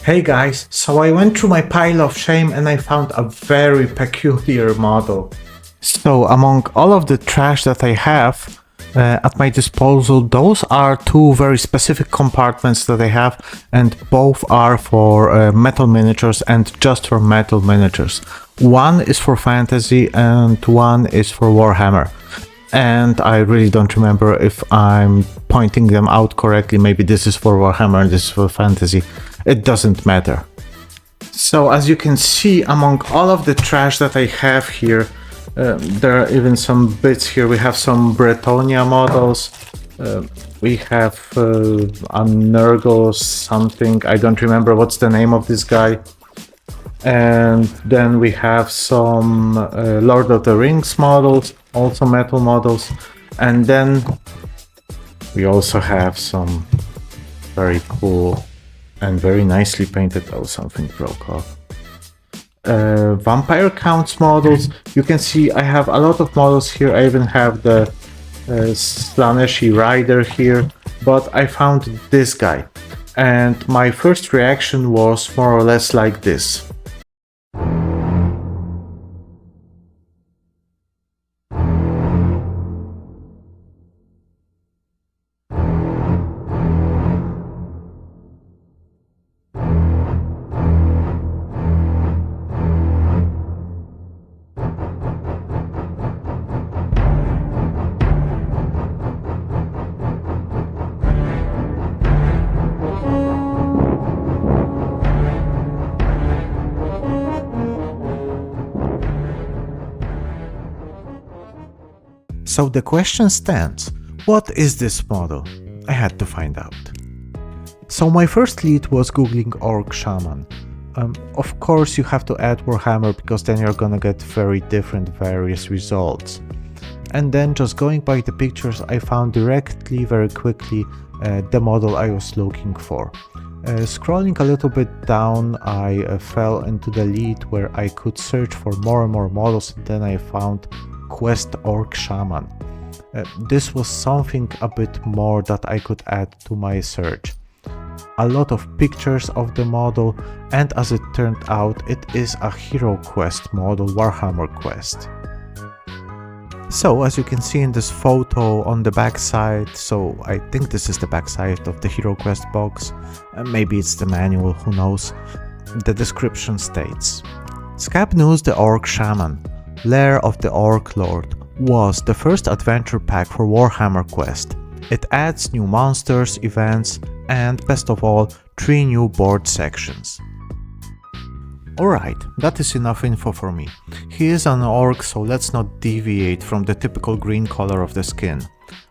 Hey guys, so I went through my pile of shame and I found a very peculiar model. So among all of the trash that I have at my disposal, those are two very specific compartments that I have, and both are for metal miniatures and just for metal miniatures. One is for fantasy and one is for Warhammer. And I really don't remember if I'm pointing them out correctly. Maybe this is for Warhammer and this is for fantasy. It doesn't matter. So as you can see, among all of the trash that I have here, there are even some bits here. We have some Bretonia models. We have a Nurgle something. I don't remember what's the name of this guy. And then we have some Lord of the Rings models, also metal models. And then we also have some very cool and very nicely painted, oh, something broke off. Vampire Counts models. You can see I have a lot of models here. I even have the Slaneshi Rider here, but I found this guy. And my first reaction was more or less like this. So the question stands, what is this model? I had to find out. So my first lead was googling Orc Shaman. Of course you have to add Warhammer because then you're gonna get very different various results. And then just going by the pictures I found directly, very quickly, the model I was looking for. Scrolling a little bit down, I fell into the lead where I could search for more and more models, and then I found Quest Orc Shaman. This was something a bit more that I could add to my search. A lot of pictures of the model, and as it turned out, it is a Hero Quest model, Warhammer Quest. So as you can see in this photo on the back side, so I think this is the back side of the Hero Quest box, maybe it's the manual, who knows. The description states: Scabnews the Orc Shaman, Lair of the Orc Lord, was the first adventure pack for Warhammer Quest. It adds new monsters, events, and best of all, 3 new board sections. Alright, that is enough info for me. He is an orc, so let's not deviate from the typical green color of the skin.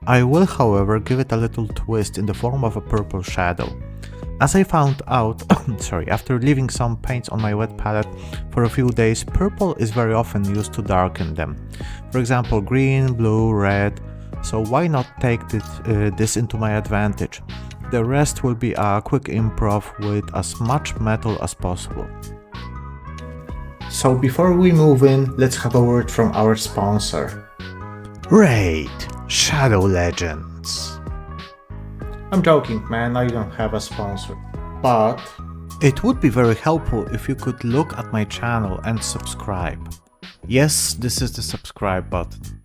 I will, however, give it a little twist in the form of a purple shadow. As I found out, after leaving some paints on my wet palette for a few days, purple is very often used to darken them. For example, green, blue, red, so why not take this into my advantage? The rest will be a quick improv with as much metal as possible. So before we move in, let's have a word from our sponsor. Raid! Shadow Legends! I'm joking, man, I don't have a sponsor. But it would be very helpful if you could look at my channel and subscribe. Yes, this is the subscribe button.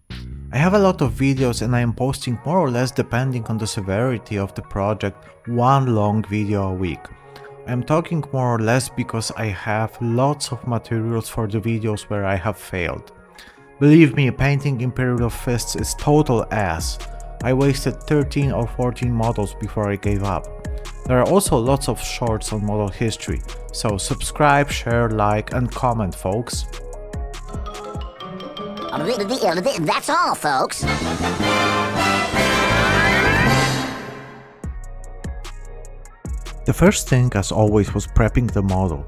I have a lot of videos and I am posting more or less, depending on the severity of the project, one long video a week. I'm talking more or less because I have lots of materials for the videos where I have failed. Believe me, painting Imperial Fists is total ass. I wasted 13 or 14 models before I gave up. There are also lots of shorts on model history, so subscribe, share, like and comment, folks. That's all, folks. The first thing, as always, was prepping the model.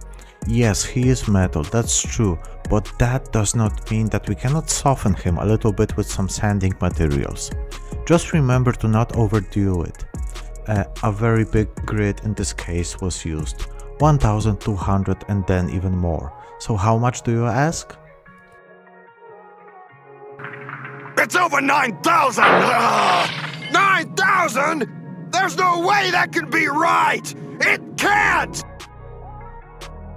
Yes, he is metal, that's true, but that does not mean that we cannot soften him a little bit with some sanding materials. Just remember to not overdo it. A very big grid in this case was used, 1200 and then even more. So how much do you ask? It's over 9,000! 9,000?! There's no way that can be right! It can't!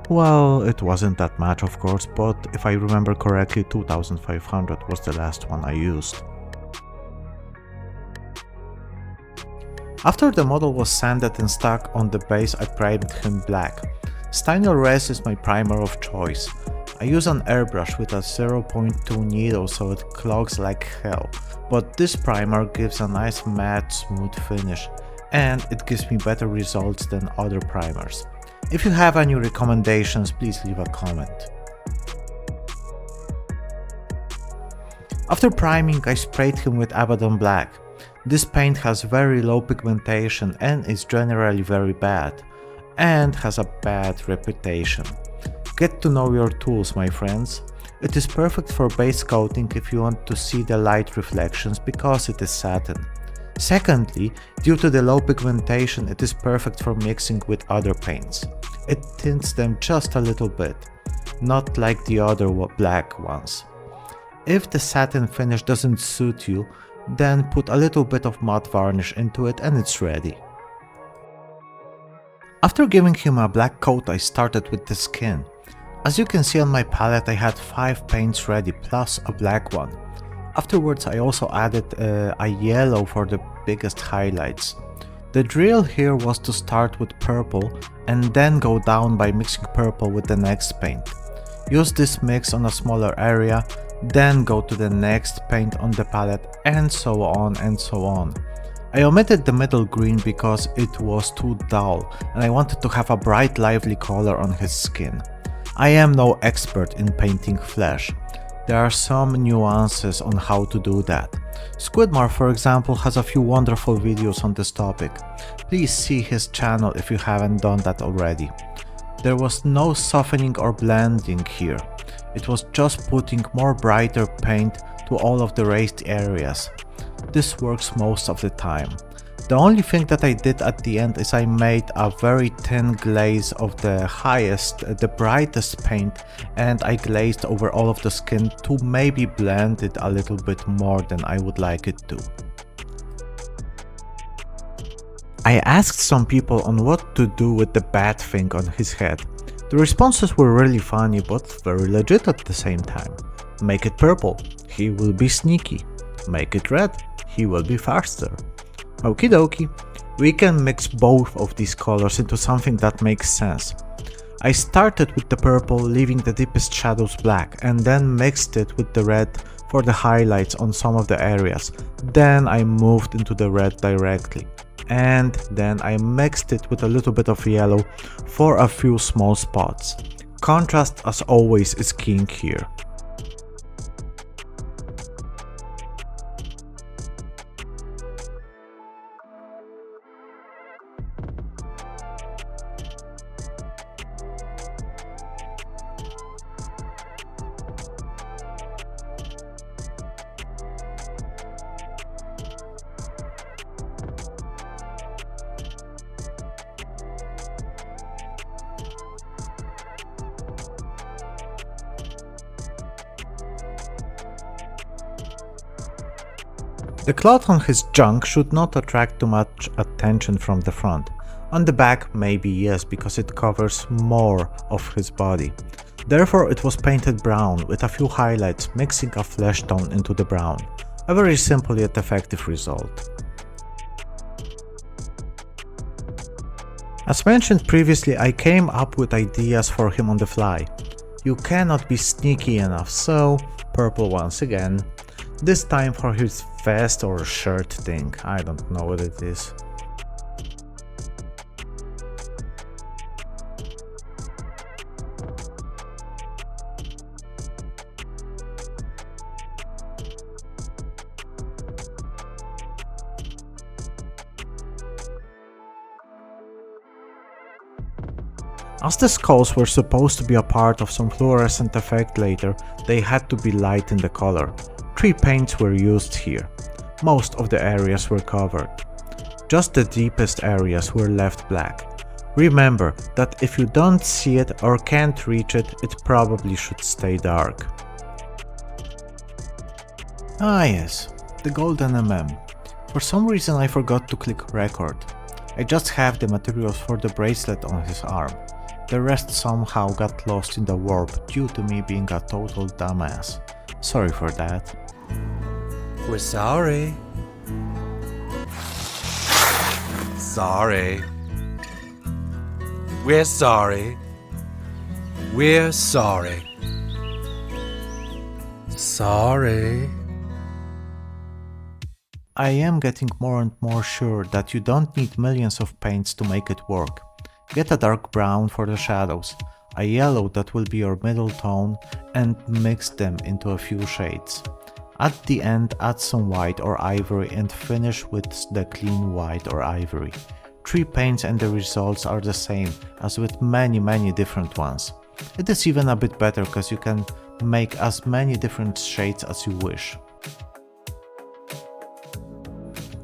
Well, it wasn't that much of course, but if I remember correctly 2500 was the last one I used. After the model was sanded and stuck on the base, I primed him black. Stynel Res is my primer of choice. I use an airbrush with a 0.2 needle so it clogs like hell, but this primer gives a nice matte smooth finish and it gives me better results than other primers. If you have any recommendations, please leave a comment. After priming, I sprayed him with Abaddon Black. This paint has very low pigmentation and is generally very bad, and has a bad reputation. Get to know your tools, my friends. It is perfect for base coating if you want to see the light reflections because it is satin. Secondly, due to the low pigmentation, it is perfect for mixing with other paints. It tints them just a little bit, not like the other black ones. If the satin finish doesn't suit you, then put a little bit of matte varnish into it and it's ready. After giving him a black coat, I started with the skin. As you can see on my palette, I had 5 paints ready plus a black one. Afterwards I also added a yellow for the biggest highlights. The drill here was to start with purple and then go down by mixing purple with the next paint. Use this mix on a smaller area, then go to the next paint on the palette, and so on and so on. I omitted the middle green because it was too dull and I wanted to have a bright lively color on his skin. I am no expert in painting flesh. There are some nuances on how to do that. Squidmar, for example, has a few wonderful videos on this topic. Please see his channel if you haven't done that already. There was no softening or blending here. It was just putting more brighter paint to all of the raised areas. This works most of the time. The only thing that I did at the end is I made a very thin glaze of the brightest paint, and I glazed over all of the skin to maybe blend it a little bit more than I would like it to. I asked some people on what to do with the bat thing on his head. The responses were really funny but very legit at the same time. Make it purple, he will be sneaky. Make it red, he will be faster. Okie dokie, we can mix both of these colors into something that makes sense. I started with the purple, leaving the deepest shadows black, and then mixed it with the red for the highlights on some of the areas. Then I moved into the red directly. And then I mixed it with a little bit of yellow for a few small spots. Contrast, as always, is king here. The cloth on his junk should not attract too much attention from the front. On the back, maybe yes, because it covers more of his body. Therefore, it was painted brown with a few highlights, mixing a flesh tone into the brown. A very simple yet effective result. As mentioned previously, I came up with ideas for him on the fly. You cannot be sneaky enough, so purple once again. This time for his vest or shirt thing, I don't know what it is. As the skulls were supposed to be a part of some fluorescent effect later, they had to be light in the color. 3 paints were used here. Most of the areas were covered. Just the deepest areas were left black. Remember that if you don't see it or can't reach it, it probably should stay dark. Ah yes, the gold NMM. For some reason I forgot to click record. I just have the materials for the bracelet on his arm. The rest somehow got lost in the warp due to me being a total dumbass. Sorry for that. We're sorry. Sorry. We're sorry. We're sorry. Sorry. I am getting more and more sure that you don't need millions of paints to make it work. Get a dark brown for the shadows, a yellow that will be your middle tone, and mix them into a few shades. At the end, add some white or ivory and finish with the clean white or ivory. 3 paints and the results are the same as with many different ones. It is even a bit better because you can make as many different shades as you wish.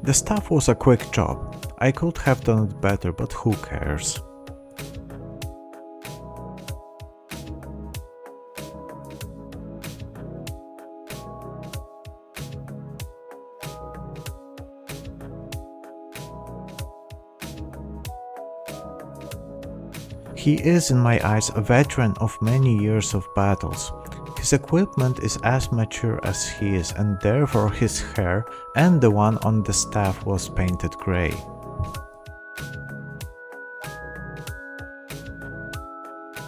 The stuff was a quick job. I could have done it better, but who cares? He is in my eyes a veteran of many years of battles. His equipment is as mature as he is, and therefore his hair and the one on the staff was painted grey.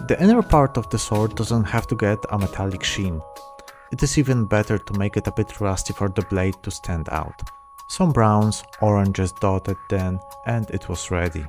The inner part of the sword doesn't have to get a metallic sheen. It is even better to make it a bit rusty for the blade to stand out. Some browns, oranges dotted then, and it was ready.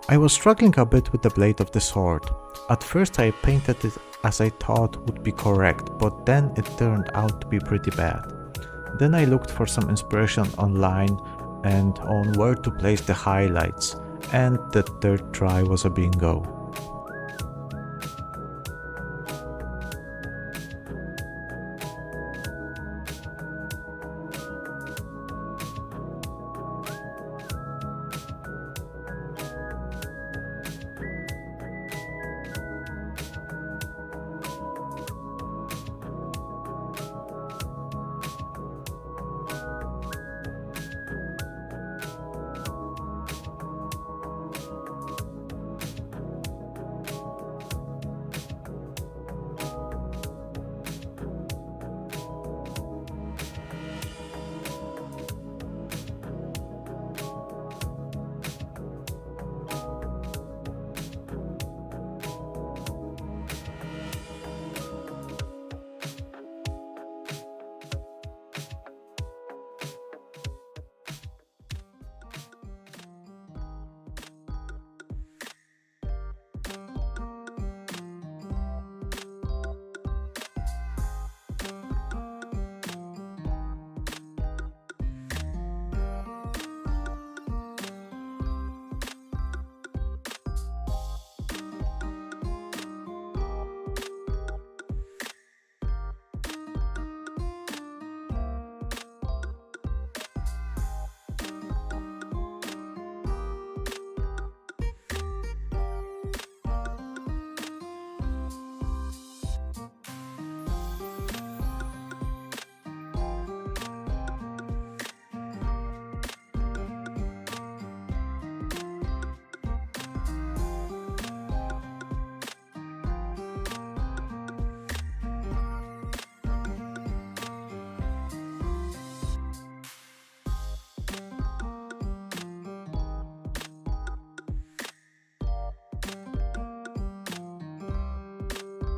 I was struggling a bit with the blade of the sword. At first I painted it as I thought would be correct, but then it turned out to be pretty bad. Then I looked for some inspiration online and on where to place the highlights, and the third try was a bingo.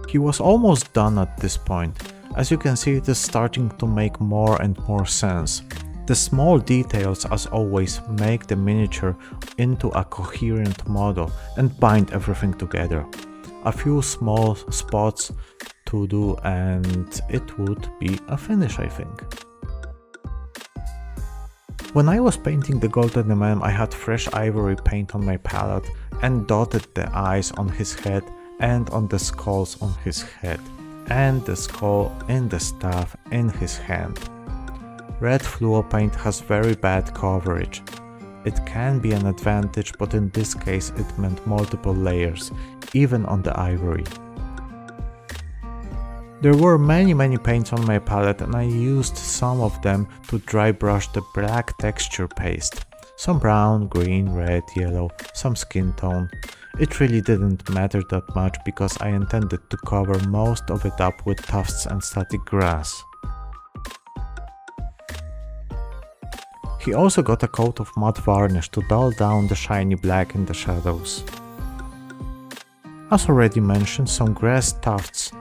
He was almost done at this point. As you can see, it is starting to make more and more sense. The small details, as always, make the miniature into a coherent model and bind everything together. A few small spots to do and it would be a finish, I think. When I was painting the gold NMM, I had fresh ivory paint on my palette and dotted the eyes on his head and on the skulls on his head, and the skull in the staff in his hand. Red fluo paint has very bad coverage. It can be an advantage, but in this case it meant multiple layers, even on the ivory. There were many paints on my palette and I used some of them to dry brush the black texture paste. Some brown, green, red, yellow, some skin tone. It really didn't matter that much because I intended to cover most of it up with tufts and static grass. He also got a coat of matte varnish to dull down the shiny black in the shadows. As already mentioned, some grass tufts,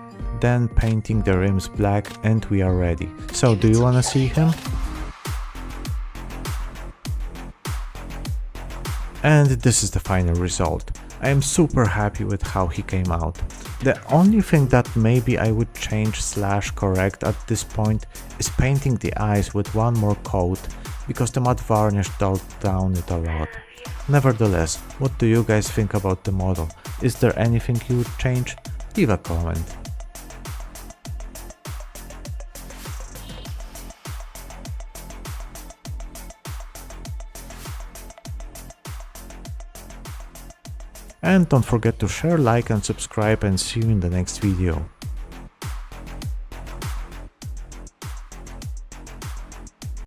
then painting the rims black, and we are ready. So do you wanna see him? And this is the final result. I am super happy with how he came out. The only thing that maybe I would change / correct at this point is painting the eyes with one more coat, because the matte varnish dulled down it a lot. Nevertheless, what do you guys think about the model? Is there anything you would change? Leave a comment. And don't forget to share, like and subscribe, and see you in the next video.